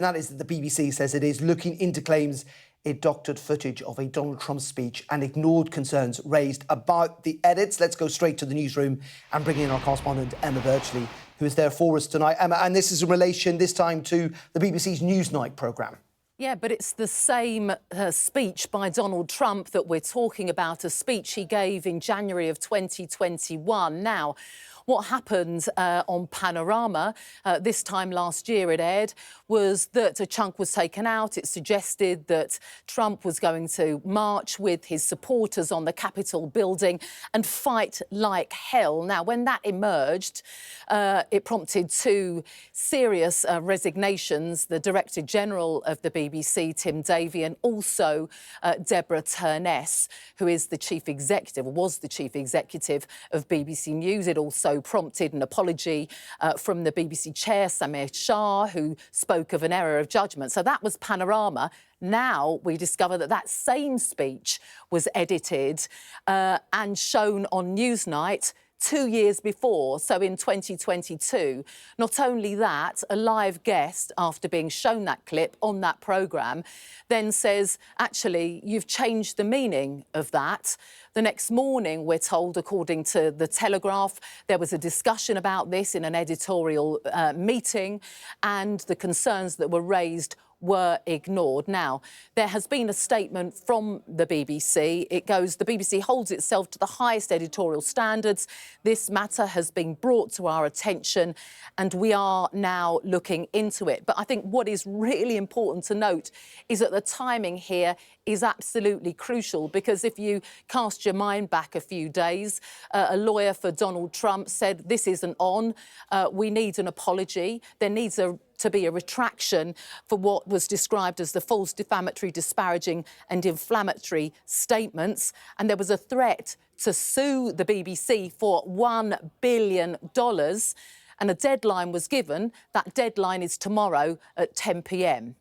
and that is that the BBC says it is looking into claims it doctored footage of a Donald Trump speech and ignored concerns raised about the edits. Let's go straight to the newsroom and bring in our correspondent, Emma Birchley, who is there for us tonight. Emma, and this is in relation this time to the BBC's Newsnight programme. Yeah, but it's the same speech by Donald Trump that we're talking about, a speech he gave in January of 2021. Now, what happened on Panorama this time last year it aired was that a chunk was taken out. It suggested that Trump was going to march with his supporters on the Capitol building and fight like hell. Now, when that emerged, it prompted two serious resignations. The Director General of the BBC, Tim Davie, and also Deborah Turness, who is the Chief Executive, or was the Chief Executive of BBC News. It also prompted an apology from the BBC chair, Samir Shah, who spoke of an error of judgment. So that was Panorama. Now we discover that that same speech was edited and shown on Newsnight 2 years before, so in 2022. Not only that, a live guest, after being shown that clip on that programme, then says, actually, you've changed the meaning of that. The next morning, we're told, according to The Telegraph, there was a discussion about this in an editorial meeting, and the concerns that were raised were ignored. Now, there has been a statement from the BBC. It goes, the BBC holds itself to the highest editorial standards. This matter has been brought to our attention and we are now looking into it. But I think what is really important to note is that the timing here is absolutely crucial, because if you cast your mind back a few days, a lawyer for Donald Trump said this isn't on. We need an apology. There needs to be a retraction for what was described as the false, defamatory, disparaging and inflammatory statements. And there was a threat to sue the BBC for $1 billion. And a deadline was given. That deadline is tomorrow at 10 p.m.